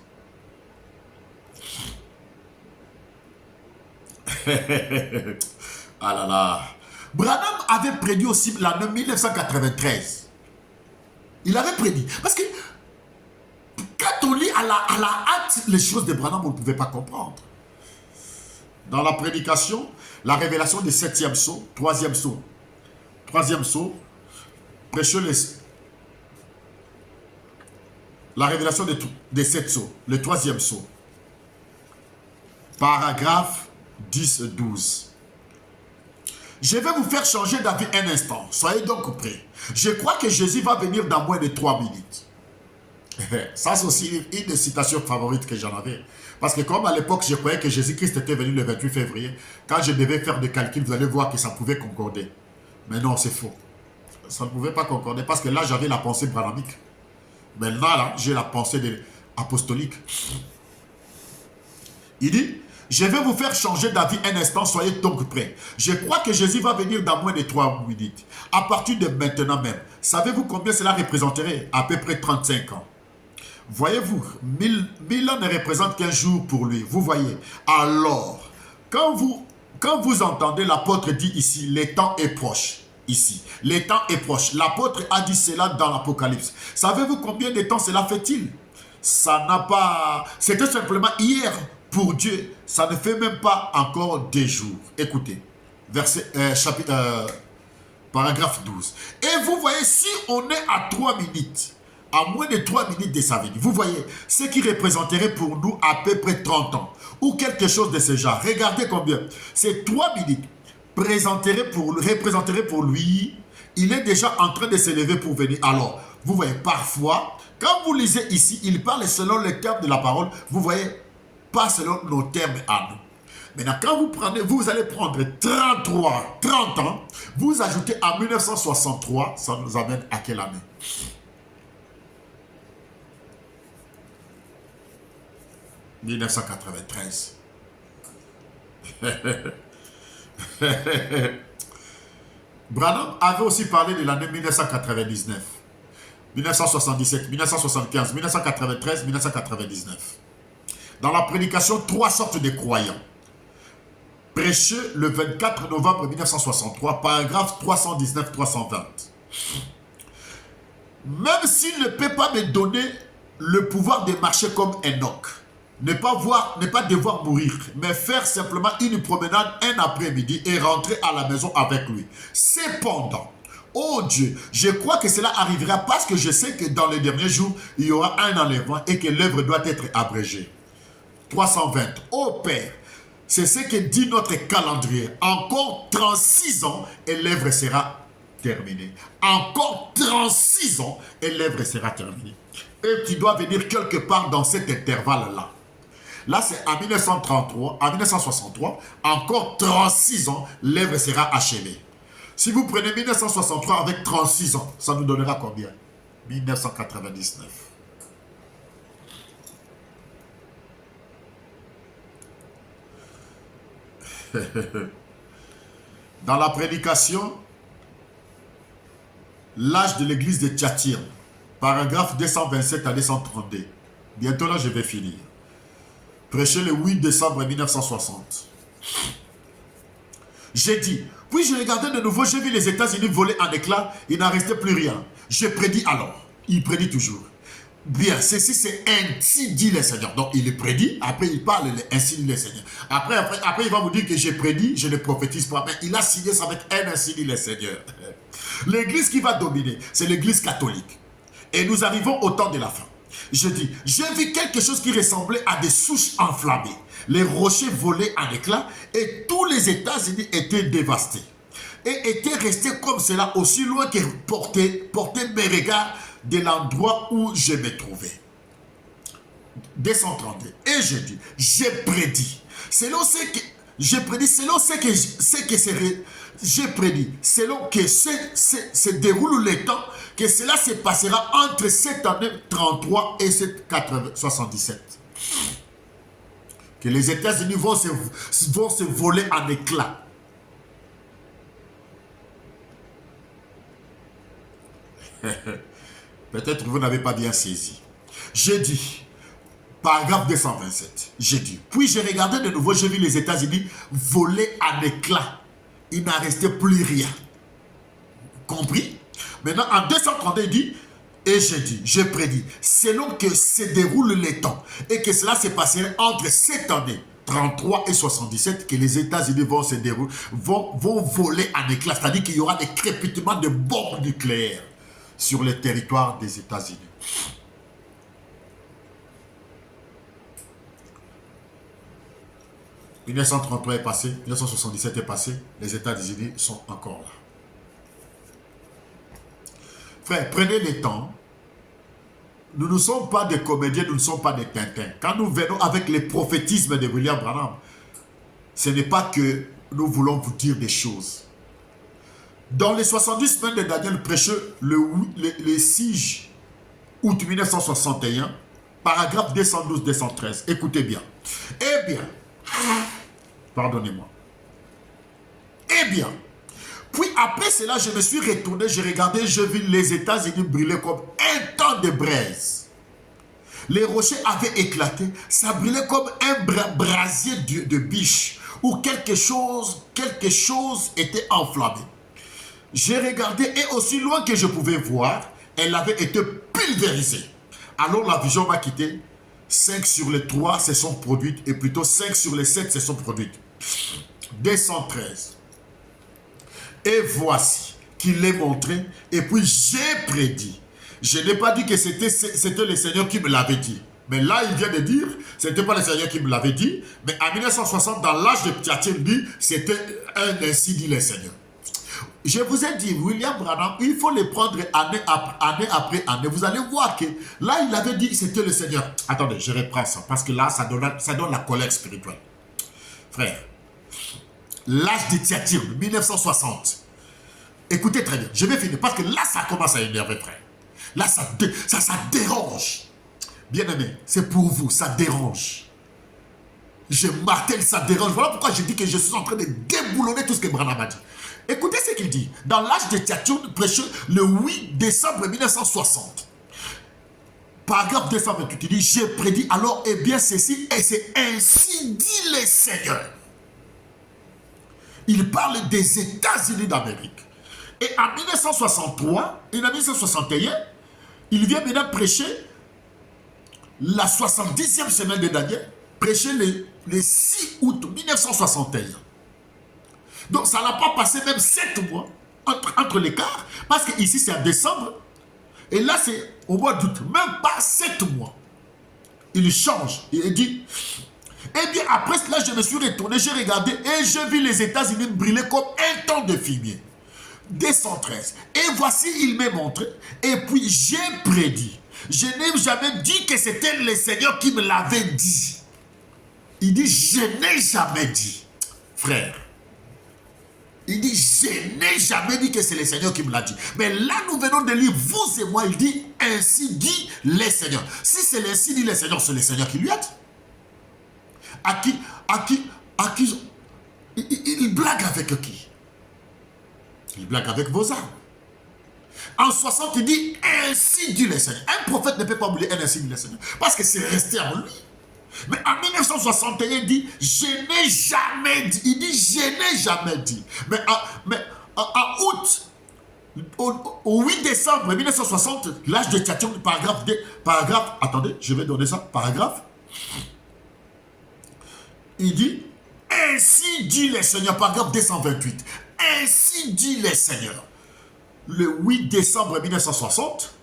Speaker 1: Ah là là. Branham avait prédit aussi l'année 1993. Il avait prédit. Parce que quand on lit à la hâte les choses de Branham, on ne pouvait pas comprendre. Dans la prédication, la révélation du 7e sceau, 3e sceau. 3e sceau, prêchez la révélation des 7 sceaux, le 3e sceau. Paragraphe 10-12. Je vais vous faire changer d'avis un instant. Soyez donc prêts. Je crois que Jésus va venir dans moins de 3 minutes. Ça, c'est aussi une des citations favorites que j'en avais. Parce que comme à l'époque, je croyais que Jésus-Christ était venu le 28 février, quand je devais faire des calculs, vous allez voir que ça pouvait concorder. Mais non, c'est faux. Ça ne pouvait pas concorder parce que là, j'avais la pensée branhamique. Maintenant, là, j'ai la pensée apostolique. Il dit, je vais vous faire changer d'avis un instant, soyez donc prêts. Je crois que Jésus va venir dans moins de 3 minutes. À partir de maintenant même, savez-vous combien cela représenterait? À peu près 35 ans. Voyez-vous, 1000 ans ne représentent qu'un jour pour lui. Vous voyez. Alors, quand vous entendez l'apôtre dit ici, le temps est proche. Ici, le temps est proche. L'apôtre a dit cela dans l'Apocalypse. Savez-vous combien de temps cela fait-il? Ça n'a pas... C'était simplement hier pour Dieu. Ça ne fait même pas encore 2 jours. Écoutez, paragraphe 12. Et vous voyez, si on est à 3 minutes, à moins de 3 minutes de sa venue, vous voyez, ce qui représenterait pour nous à peu près 30 ans. Ou quelque chose de ce genre. Regardez combien. Ces 3 minutes représenteraient pour lui, il est déjà en train de se lever pour venir. Alors, vous voyez, parfois, quand vous lisez ici, il parle selon les termes de la parole, vous voyez, pas selon nos termes à nous. Maintenant, quand vous allez prendre 30 ans, vous ajoutez à 1963, ça nous amène à quelle année? « 1993. Branham avait aussi parlé de l'année 1999, 1977, 1975, 1993, 1999. Dans la prédication, 3 sortes de croyants. prêché le 24 novembre 1963, paragraphe 319-320. Même s'il ne peut pas me donner le pouvoir de marcher comme Enoch, ne pas devoir mourir, mais faire simplement une promenade un après-midi et rentrer à la maison avec lui. Cependant, oh Dieu, je crois que cela arrivera parce que je sais que dans les derniers jours, il y aura un enlèvement et que l'œuvre doit être abrégée. 320. Oh Père, c'est ce que dit notre calendrier. Encore 36 ans et l'œuvre sera terminée. Encore 36 ans et l'œuvre sera terminée. Et tu dois venir quelque part dans cet intervalle-là. Là, c'est en 1963, encore 36 ans, l'œuvre sera achevée. Si vous prenez 1963 avec 36 ans, ça nous donnera combien? 1999. Dans la prédication, l'âge de l'église de Thyatire, paragraphe 227 à 232. Bientôt là, je vais finir. Prêché le 8 décembre 1960. J'ai dit, puis je regardais de nouveau, j'ai vu les États-Unis voler en éclats, il n'en restait plus rien. Je prédis alors, il prédit toujours. Bien, ceci c'est ainsi dit le Seigneur. Donc il prédit, après il parle ainsi dit le Seigneur. Après il va vous dire que j'ai prédit, je ne prophétise pas, mais il a signé ça avec un ainsi dit le Seigneur. L'église qui va dominer, c'est l'église catholique. Et nous arrivons au temps de la fin. Je dis, j'ai vu quelque chose qui ressemblait à des souches enflammées. Les rochers volaient en éclats et tous les États-Unis étaient dévastés. Et étaient restés comme cela aussi loin que portaient mes regards de l'endroit où je me trouvais. 232. Et je dis, j'ai prédit. Selon ce que j'ai prédit, selon ce que j'ai prédit, selon que se déroule le temps, que cela se passera entre cette année 33 et cette 77. Que les États-Unis vont se voler en éclats. Peut-être que vous n'avez pas bien saisi. J'ai dit, paragraphe 227, j'ai dit, puis j'ai regardé de nouveau, j'ai vu les États-Unis voler en éclats. Il n'en restait plus rien. Compris? Maintenant, en 232, il dit, et j'ai dit, j'ai prédit, selon que se déroule le temps, et que cela se passerait entre cette année, 33 et 77, que les États-Unis vont voler en éclats. C'est-à-dire qu'il y aura des crépitements de bombes nucléaires sur le territoire des États-Unis. « 1933 est passé, 1977 est passé, les États-Unis sont encore là. » Frère, prenez le temps. Nous ne sommes pas des comédiens, nous ne sommes pas des Tintins. Quand nous venons avec les prophétismes de William Branham, ce n'est pas que nous voulons vous dire des choses. Dans les 70 semaines de Daniel prêché le 6 août 1961, paragraphe 212-213, écoutez bien. Eh bien, pardonnez-moi. Eh bien, puis après cela, je me suis retourné, j'ai regardé, j'ai vu les États-Unis brûler comme un temps de braise. Les rochers avaient éclaté, ça brûlait comme un brasier de biche, où quelque chose était enflammé. J'ai regardé et aussi loin que je pouvais voir, elle avait été pulvérisée. Alors la vision m'a quitté. 5 sur les 3 se sont produites et plutôt 5 sur les 7 se sont produites. 213. Et voici qu'il est montré et puis j'ai prédit. Je n'ai pas dit que c'était le Seigneur qui me l'avait dit. Mais là, il vient de dire, ce n'était pas le Seigneur qui me l'avait dit, mais en 1960, dans l'âge de Thyatire, c'était un ainsi dit le Seigneur. Je vous ai dit, William Branham, il faut les prendre année après année. Vous allez voir que là, il avait dit que c'était le Seigneur. Attendez, je reprends ça, parce que là, ça donne la colère spirituelle. Frère, l'âge de Thyatire, 1960. Écoutez très bien, je vais finir, parce que là, ça commence à énerver, frère. Là, ça dérange. Bien-aimé, c'est pour vous, ça dérange. Je martèle, ça dérange. Voilà pourquoi je dis que je suis en train de déboulonner tout ce que Branham a dit. Écoutez ce qu'il dit. Dans l'âge de Thyatire, prêché le 8 décembre 1960. Paragraphe 228, il dit, j'ai prédit alors, eh bien ceci, et c'est ainsi dit le Seigneur. Il parle des États-Unis d'Amérique. Et en 1963 et en 1961, il vient maintenant prêcher la 70e semaine de Daniel, prêcher le 6 août 1961. Donc ça n'a pas passé même 7 mois entre l'écart, parce qu'ici c'est en décembre, et là c'est au mois d'août, même pas 7 mois. Il change, il dit, eh bien après cela je me suis retourné, j'ai regardé et j'ai vu les États-Unis brûler comme un temps de fumier. 213. Et voici, il m'a montré, et puis j'ai prédit. Je n'ai jamais dit que c'était le Seigneur qui me l'avait dit. Il dit, je n'ai jamais dit, frère. Il dit, je n'ai jamais dit que c'est le Seigneur qui me l'a dit. Mais là, nous venons de lire, vous et moi, il dit, ainsi dit le Seigneur. Si c'est ainsi dit le Seigneur, c'est le Seigneur qui lui a dit. À qui il blague avec qui? Il blague avec vos âmes. En 60, il dit, ainsi dit le Seigneur. Un prophète ne peut pas oublier ainsi dit le Seigneur, parce que c'est resté en lui. Mais en 1961, il dit, je n'ai jamais dit. Il dit, je n'ai jamais dit. Mais en août, au 8 décembre 1960, l'âge de Tchation, paragraphe, attendez, je vais donner ça, paragraphe. Il dit, ainsi dit le Seigneur, paragraphe 228. Ainsi dit le Seigneur. Le 8 décembre 1960,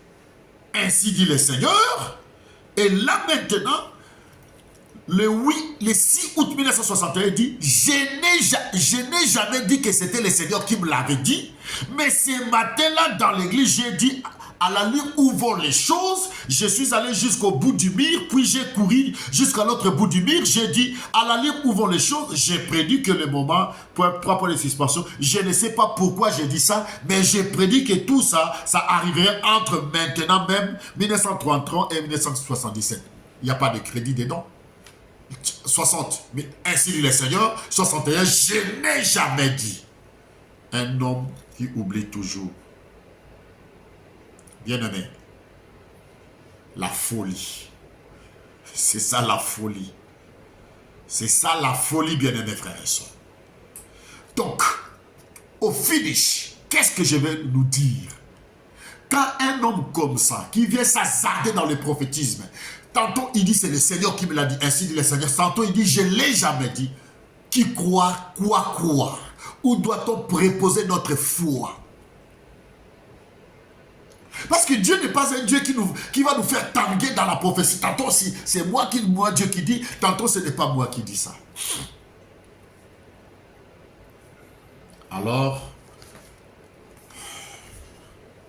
Speaker 1: ainsi dit le Seigneur. Et là maintenant, le 6 août 1961 dit, je n'ai jamais dit que c'était le Seigneur qui me l'avait dit, mais ce matin-là dans l'église, j'ai dit, à la lueur où vont les choses, je suis allé jusqu'au bout du mur, puis j'ai couru jusqu'à l'autre bout du mur, j'ai dit, à la lueur où vont les choses, j'ai prédit que le moment, pour les suspensions, je ne sais pas pourquoi j'ai dit ça, mais j'ai prédit que tout ça, ça arriverait entre maintenant même, 1933 et 1977. Il n'y a pas de crédit dedans. 60, mais ainsi dit le Seigneur. 61, je n'ai jamais dit. Un homme qui oublie toujours. Bien-aimé, la folie. C'est ça la folie. C'est ça la folie, bien-aimé frères et sœurs. Donc, au finish, qu'est-ce que je vais nous dire? Quand un homme comme ça, qui vient s'hasarder dans le prophétisme, tantôt il dit c'est le Seigneur qui me l'a dit, ainsi dit le Seigneur, tantôt il dit je ne l'ai jamais dit. Qui croit, quoi croire? Où doit-on préposer notre foi? Parce que Dieu n'est pas un Dieu qui va nous faire tanguer dans la prophétie. Tantôt c'est moi Dieu qui dit, tantôt ce n'est pas moi qui dis ça. Alors,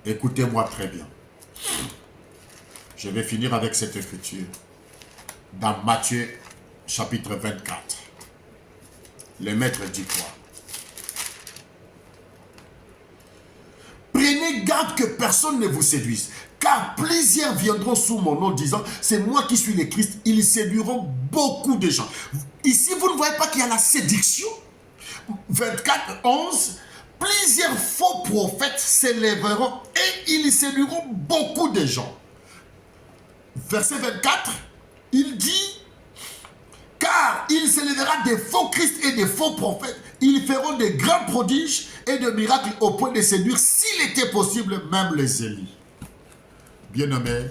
Speaker 1: écoutez-moi très bien. Je vais finir avec cette écriture. Dans Matthieu, chapitre 24. Le maître dit quoi? Prenez garde que personne ne vous séduise, car plusieurs viendront sous mon nom disant, c'est moi qui suis le Christ. Ils séduiront beaucoup de gens. Ici, vous ne voyez pas qu'il y a la séduction? 24, 11, plusieurs faux prophètes s'élèveront et ils séduiront beaucoup de gens. Verset 24, il dit, car il s'élèvera des faux Christ et des faux prophètes. Ils feront de grands prodiges et de miracles au point de séduire, s'il était possible, même les Élis. Bien-aimés,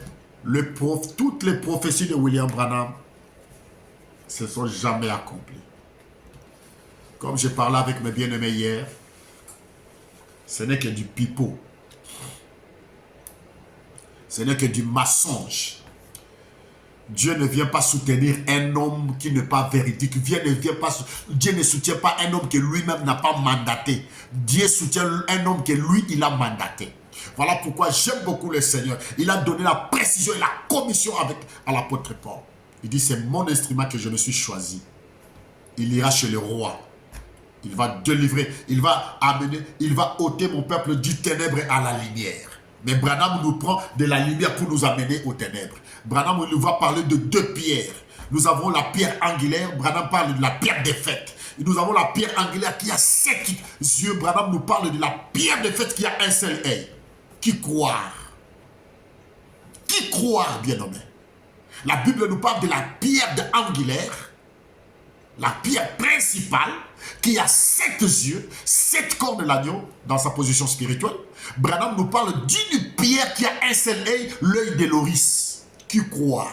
Speaker 1: toutes les prophéties de William Branham ne se sont jamais accomplies. Comme je parlais avec mes bien-aimés hier, ce n'est que du pipeau. Ce n'est que du mensonge. Dieu ne vient pas soutenir un homme qui n'est pas véridique. Dieu ne soutient pas un homme que lui-même n'a pas mandaté. Dieu soutient un homme que lui, il a mandaté. Voilà pourquoi j'aime beaucoup le Seigneur. Il a donné la précision et la commission à l'apôtre Paul. Il dit, c'est mon instrument que je me suis choisi. Il ira chez le roi. Il va délivrer, il va ôter mon peuple du ténèbre à la lumière. Mais Branham nous prend de la lumière pour nous amener aux ténèbres. Branham nous va parler de 2 pierres. Nous avons la pierre angulaire, Branham parle de la pierre de fête. Et nous avons la pierre angulaire qui a 7 yeux. Branham nous parle de la pierre de fête qui a un seul œil. Qui croire? Qui croire, bien nommé? La Bible nous parle de la pierre angulaire la pierre principale, qui a 7 yeux, 7 cornes de l'agneau dans sa position spirituelle. Branham nous parle d'une pierre qui a un seul œil, l'œil de l'oris, qui croit.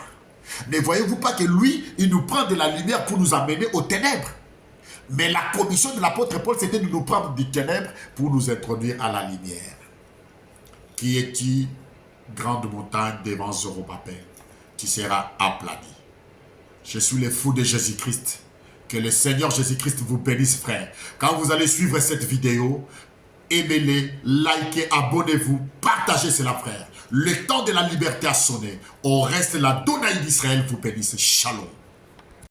Speaker 1: Ne voyez-vous pas que lui, il nous prend de la lumière pour nous amener aux ténèbres? Mais la commission de l'apôtre Paul, c'était de nous prendre des ténèbres pour nous introduire à la lumière. Qui est-il, grande montagne devant Zorobabel, qui sera aplanie? Je suis le fou de Jésus-Christ. Que le Seigneur Jésus-Christ vous bénisse, frère. Quand vous allez suivre cette vidéo, aimez-les, likez, abonnez-vous, partagez cela, frère. Le temps de la liberté a sonné. Au reste, la Donaï d'Israël vous bénisse. Shalom.